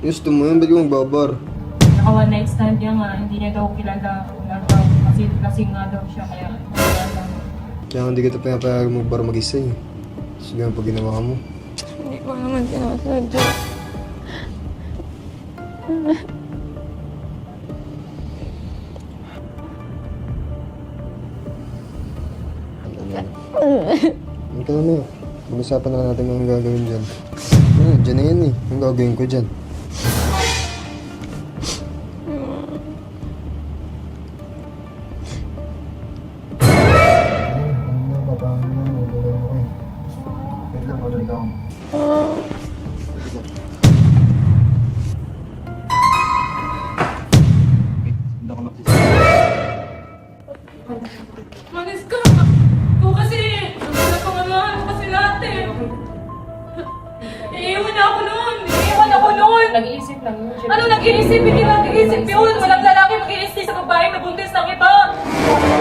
Gusto mo yun, ba't ka magbabar? Naka one night stand niya nga, hindi niya daw kilala. Wala daw, kasi lasing nga daw siya, kaya wala lang. Kaya hindi kita pinapayagan magbar mag-isa eh. Sige nga pag ginawa mo. Hindi ko naman sinasadya. Ano ka na? Mag-usapan na natin ang gagawin dyan. Dyan na yan eh. Ang gagawin ko dyan. Manis ka! Ikaw kasi, nagpapangamahan mo kasi lahat eh. Iiwan na ako noon! Iiwan ako noon! Nag-iisip lang yun. Ano nag-iisip? Hindi lang nag-iisip yun! Walang lalaki mag-iisip sa babae na buntis ng iba!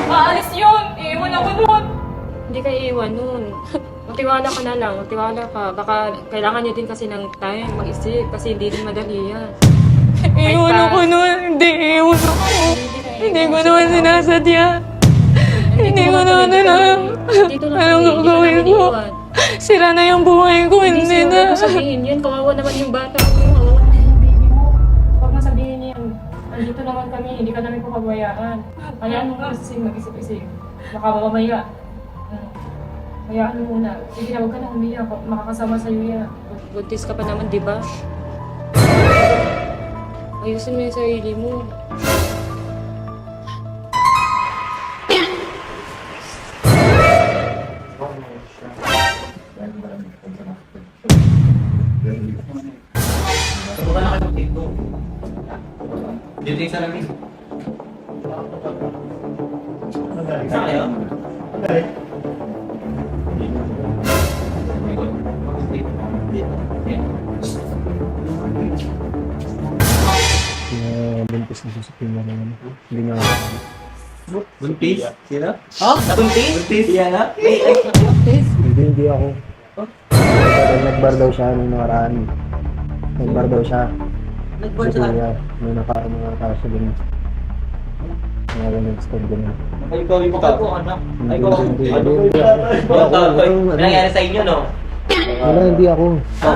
Aalis yun! Iiwan ako noon! Hindi ka iiwan nun. Magtiwala ka na lang, magtiwala ka. Baka kailangan nyo din kasi ng time mag-isip kasi hindi din madali yan. Iiwan ako nun. Hindi, iiwan ako. Hindi ko naman sinasadya. Hindi ko naman alam. Dito lang Anong kami, hindi ka gagawin namin ko? iiwan. Sira na yung buhay ko. Hindi Hindi na. mo sabihin yun, kawawa naman yung bata mo. Kawawa naman yung baby mo. Huwag mo sabihin yan. Andito naman kami, hindi ka namin papabayaan. Hayaan mo nga kasi mag-isip-isip. Baka mamaya. Hayaan mo muna. Sige na, huwag ka na umiyak. Makakasama sa'yo yan. Buntis ka pa naman, di ba? Ayusin mo yung sarili mo. Subukan na kayo dito. Dito yung salamin. Isa kayo? Buntis na sa pima naman. Hindi nga Buntis? Sino? Ha? Buntis? Buntis? Yan na? Hindi ako. Nagbar daw siya nung nakaraan. Nagbar daw siya. Nagbar Sa siya? kuya. May nakakasya din. Mga nag-stand din. Ay, ikaw yung mukha anak. Ay, ikaw. Hindi Ano nangyari sa inyo, no? Wala, hindi ako.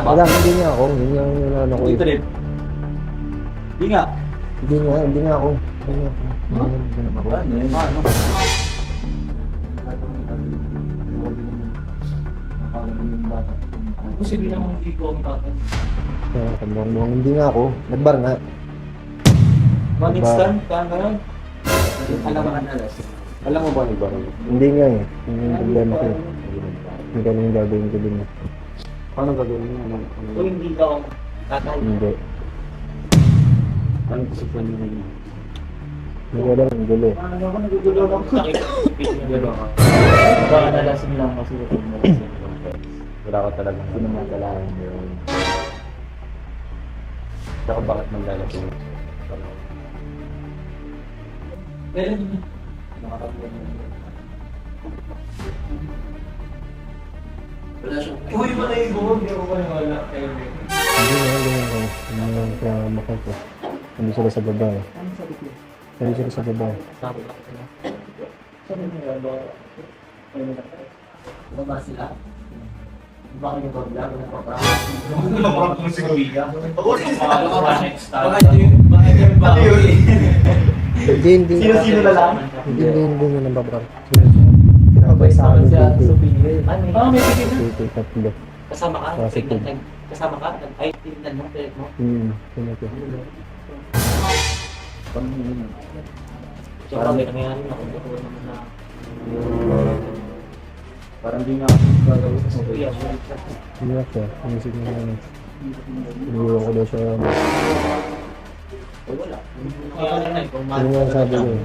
Wala, hindi niya ako. Hindi niya ano ko. Ito rin. Hindi nga. Hindi nga ako. Hindi nga ako. Ano? Posible naman hindi ko ang tatay. Hindi nga ako. Nagbar nga. One instant? Kaya nga yun? Alam mo ka na. Alam mo ba nagbar? Hindi nga eh. Yung problema ko. Hindi ka nang gagawin ko din. Paano gagawin mo? Kung hindi ka ang tatay. Hindi. Anong posisyon mo yun? Hindi ko alam. Ang gulo eh. Ano ako nagugulo ako? Sakit ang gulo ako. Baka nalasing lang kasi ito nalasing lang. Wala ka talaga. Hindi naman kailangan yun. Saka bakit man lalapin? Pero wala siya. Uy, wala yung buhok. Hindi ako wala. Hindi nga, ganyan ko. Hindi nga kamakal ko. Hindi sila sa baba eh. Hindi sila sa baba eh. Sabi niya, baba sila. Baka yung babla, napaprank mo si Kuya. Baka yun. Hindi. Sino-sino na lang? Hindi na nababrak. Pinapay sa akin dito. May pipigil. Dito, tatlo. Kasama ka? Positive. Kasama ka? Ay, tingnan mo, pilit mo. Pinapay. So, may nangyayari na kung ito naman na... Parang di nga ako gagawin sa Kuya, Hindi nga siya. Inisip niya na. Iniwan ko daw siya. wala. Kaya na, kung Ano nga sabi ko eh.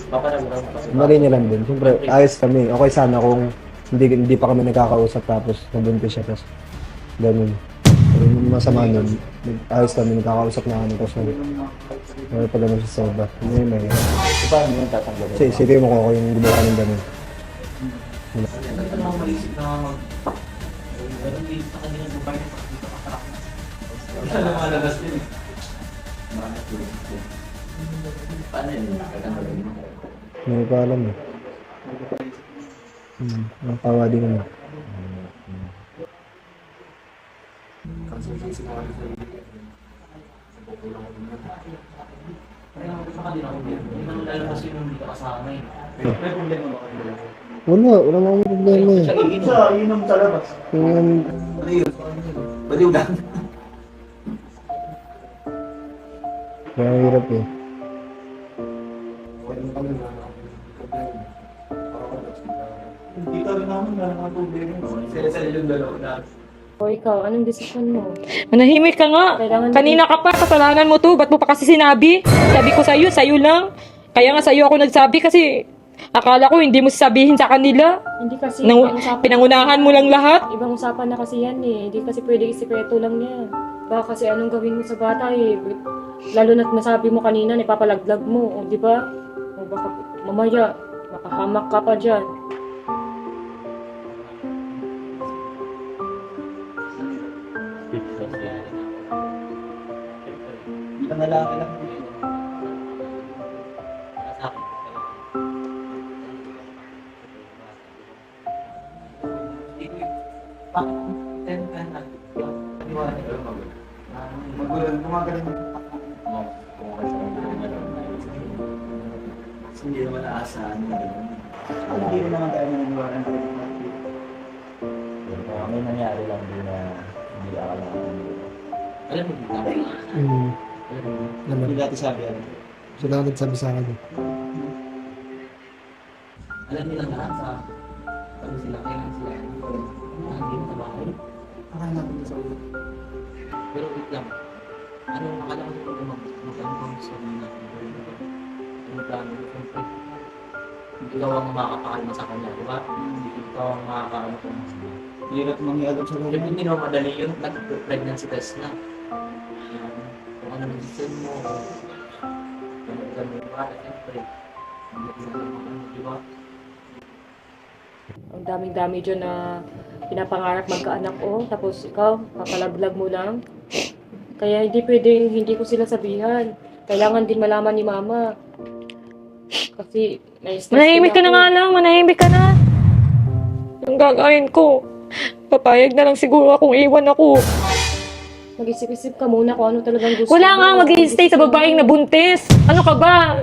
papanagurang kasi. Mali niya lang din. Siyempre, ayos kami. Okay sana kung hindi pa kami nagkakausap tapos nabuntis siya. Tapos ganun. Pero yung masama nun, ayos kami. Nagkakausap na kami. Tapos ano pa ganun sa soba. Hindi may Paano yung tatanggalin? Kasi isipin mo kung ako yung gumawa ng ganun. Ito naman maisip na mag... Pero hindi sa kanila sa bayan, dito ka sarap na. Lumalabas din. Bakit yun? Paano yun? Nakatanggalin mo? Hindi ko alam eh. Ang tawa din naman. Kaya saka din ako din. Hindi naman lalabas yun nung hindi ka kasama eh. May problema ba kayo? Wala namang problema eh. Inom sa labas. Yung Baliw lang. kaya hirap eh. Hindi ka rin naman na mga problema. Sila yung dalawa na. O ikaw, anong desisyon mo? Manahimik ka nga. Kailangan- Kanina ka pa, kasalanan mo to. Ba't mo pa kasi sinabi? Sabi ko sa'yo lang. Kaya nga sa'yo ako nagsabi kasi akala ko hindi mo sasabihin sa kanila. Hindi kasi Nang, ibang usapan. pinangunahan mo lang lahat. Ibang usapan na kasi yan eh. Hindi kasi pwede isikreto lang yan. Baka kasi anong gawin mo sa bata eh. Lalo na't nasabi mo kanina, ipapalaglag mo. O di ba? O baka mamaya, makahamak ka pa dyan. Ang lalaki lang. Magulang, gumagaling. Hindi naman naasahan. Hindi rin naman tayo naniniwala ng may nangyari lang din na hindi akalakan. Alam mo, Naman. hindi natin sabi ano. Sila ang nagsabi sa akin eh. Alam nila lahat sa pag sila kailan sila hindi na trabaho. Akala ko sa ulo. Pero wait lang. Anong akala ko kung mag-ang sa mga ano plano ko siyempre. Ikaw ang makakapakalma sa kanya, di ba? Hindi ikaw ang makakaano ko. Hirap mangyalap sa kanya. Hindi naman madali yun. Nag-pregnancy test na. Kung ano ang decision mo, kung ano yung para, siyempre. Hindi ko naman, di ba? Ang daming-dami dyan na pinapangarap magkaanak o. Tapos ikaw, papalaglag mo lang. Kaya hindi pwedeng hindi ko sila sabihan. Kailangan din malaman ni mama. Kasi na-stress Manahimik ka din na ako. nga lang. Manahimik ka na. Ang gagawin ko. Papayag na lang siguro akong iwan ako. Mag-isip-isip ka muna kung ano talagang gusto Wala mo. nga mag-i-stay sa babaeng nabuntis. Ano ka ba?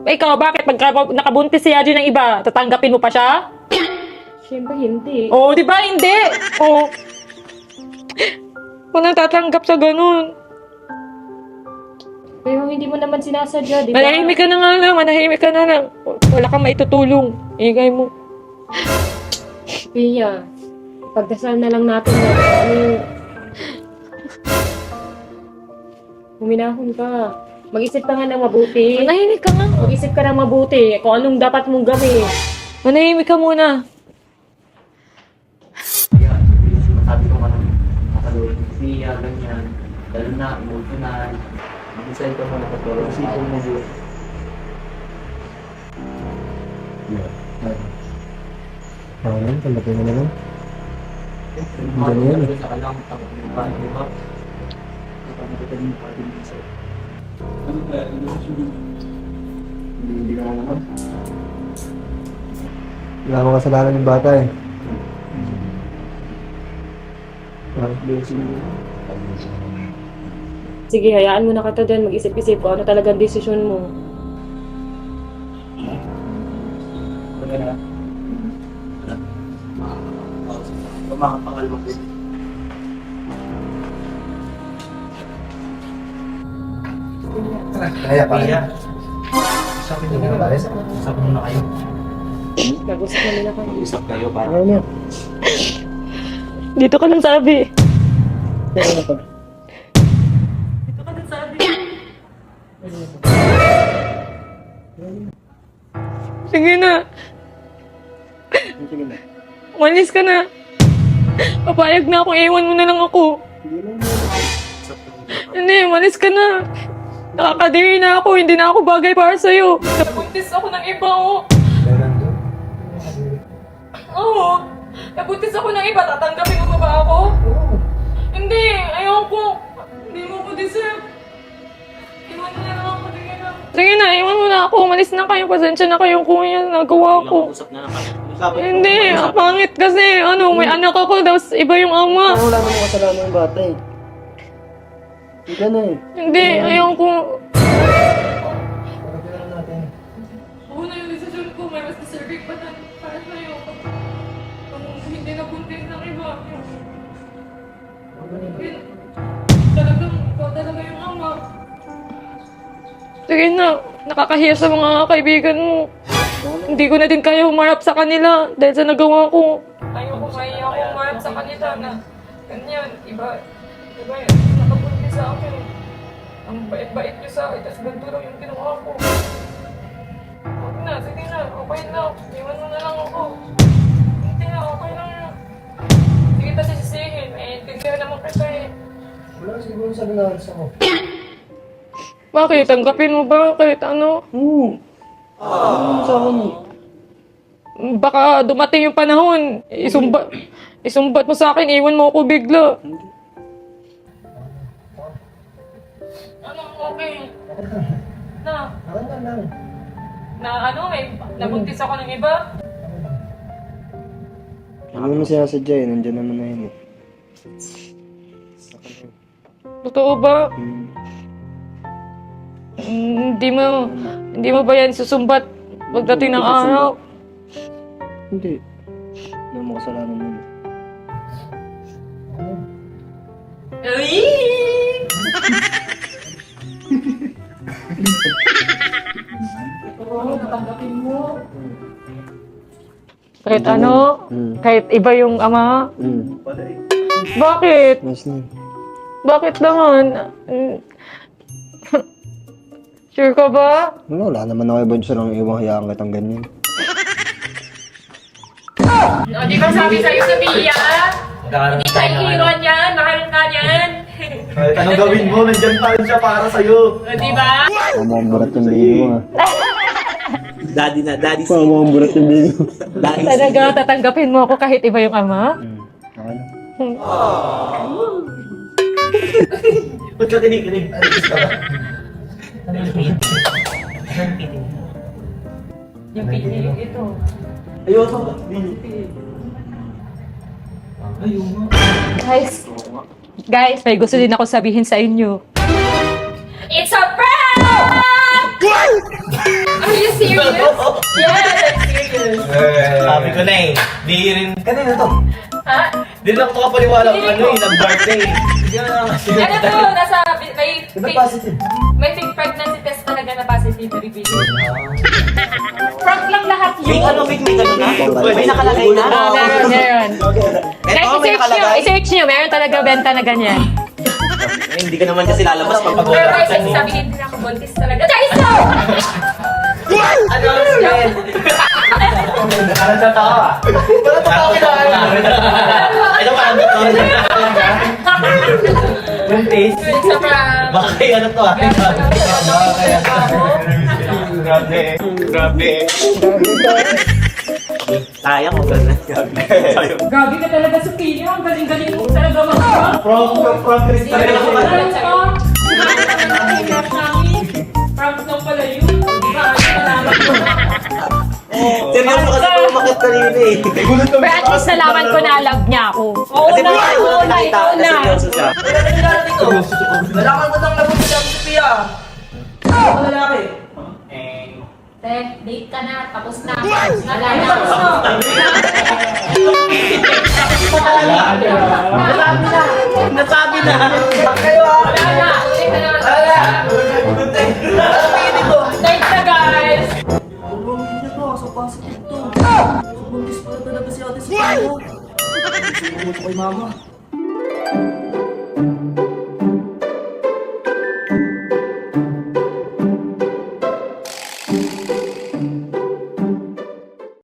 Ikaw, bakit pag nakabuntis si Yadi ng iba, tatanggapin mo pa siya? Siyempre hindi. Oo, di ba? Hindi. Oo. Walang tatanggap sa ganun. Pero hindi mo naman sinasadya, di ba? Manahimik ka na nga lang. Manahimik ka na lang. Wala kang maitutulong. Ingay mo. Pia, pagdasal na lang natin na ano, huminahon ka. Mag-isip ka nga ng mabuti. Manahimik ka nga. Mag-isip ka ng mabuti kung anong dapat mong gawin. Manahimik ka muna. Kaya, masabi ko nga nakaluhin si Pia, ganyan. Lalo na, emotional. Mag-decide ka muna kasi wala si Pia mo doon. Ano, talagay mo naman. Mahal Ganyan talaga sa alam, paano di ba? Paano kita din pati din sa'yo? Ano ba? Hindi ka naman. Wala mo kasalanan yung bata eh. Sige, hayaan mo na kita din. Mag-isip-isip kung ano talagang desisyon mo. Makapakalma ko. Kaya Pia, sabi mo na kayo. Mag-usap na nila kayo. Usap kayo para Ano niya? Dito ka lang sabi. Sige na. Umalis ka na. Papayag na ako. Iwan mo na lang ako. Hindi, umalis ka na. Nakakadiri na ako. Hindi na ako bagay para sa'yo. Nabuntis ako ng iba, oh. Oo. Nabuntis ako ng iba. Tatanggapin mo ba ako? Hindi. Ayoko. Sige na, iwan mo na ako. Umalis na kayo. Pasensya na kayo kung yan nagawa ko. Usap na lang kami. Hindi, ang pangit kasi. May anak ako, tapos iba yung ama. Wala naman kasalanan ng bata eh. Hindi na eh. Hindi, ayoko. Oo na yung desisyon ko, may mas deserving pa na para sa'yo. Kung hindi na buntis ng iba. Talagang, ikaw talaga yung ama. Sige na, nakakahiya sa mga kaibigan mo. Hindi ko na din kaya humarap sa kanila dahil sa nagawa ko. Ayoko, mahiya ako humarap sa kanila na ganyan, iba yun, nakabuntis sa akin. Ang bait-bait niyo sa akin, tapos ganito lang yung ginawa ko. Huwag na, sige na, okay na. Iwan mo na lang ako. Hindi na, okay lang na. Hindi kita sisisihin, intindihan naman kita eh. Wala siguro sa ginagawa ako. Bakit? Tanggapin mo ba? Kahit ano? Ano sa akin eh? Baka dumating yung panahon, isumbat mo sa akin, iwan mo ako bigla. Ano, okay. Ako na lang. May nabuntis ako ng iba? Hindi mo sinasadya eh. Nandiyan naman na yun eh. Totoo ba? Hindi mo ba yan susumbat pagdating ng araw? Hindi. Hindi mo kasalanan yun. Kahit ano? Kahit iba yung ama? Bakit? Mas na. Bakit naman? Sure ka ba? Wala naman ako ibang sarang iwang hayaan kitang ganyan. O, di ba sabi sa'yo sa Mia? Hindi ka hero niyan, mahal ka niyan. Kahit anong gawin mo, nandyan pa rin siya para sa'yo. O, di ba? Pamamburat yung baby mo ah. Daddy na, daddy si. Pamamburat yung baby mo. Daddy si. Talaga, tatanggapin mo ako kahit iba yung ama? Okay lang. Ba't ka kinikinig? Yung pili, yung ito. Ayoko. Guys, may gusto din ako sabihin sa inyo. It's a prank! Are you serious? Yes, I'm serious. Sabi ko na eh. Di rin. Kanina to. Ha? Di rin ako makapaniwala kung ano eh. Nag-birthday. Hindi na lang kasi. Ano to? Diba positive? May fake pregnancy test talaga na positive na reveal. Prank lang lahat yun. May ano na? May nakalagay na? Meron. Guys, Eto, may nakalagay. i-search nyo. Meron talaga benta na ganyan. Eh, hindi ka naman kasi lalabas pag Pero pag-wala guys, ka eh. sabihin din ako buntis talaga. Guys, no! Ano? Ano sa tao ah? Parang totoo kinakain. Ano pa? Yung taste? It's a prank. Baka kaya ano to ah? Grabe. Grabe. Sayang mo gano'n. Grabe ka talaga, Sophia. Ang galing-galing mo talaga mag-prank. From Chris talaga ako. Prank lang pala yun. Seryoso kasi pumakit kanina eh. Pero at least nalaman ko na love niya ako. Kasi oo na, ikaw na. Seryoso siya. Nalaman mo nang labot siya si Pia. Ako lalaki. Te, date ka na, tapos na. Wala na. Nasabi na. Kayo ah. Wala na. Ulit na naman. Wala. Dito. Thanks na, guys. Sobrang niya to, sa positive to. Buntis pala talaga si ate sa kanya. Sumunod kay mama.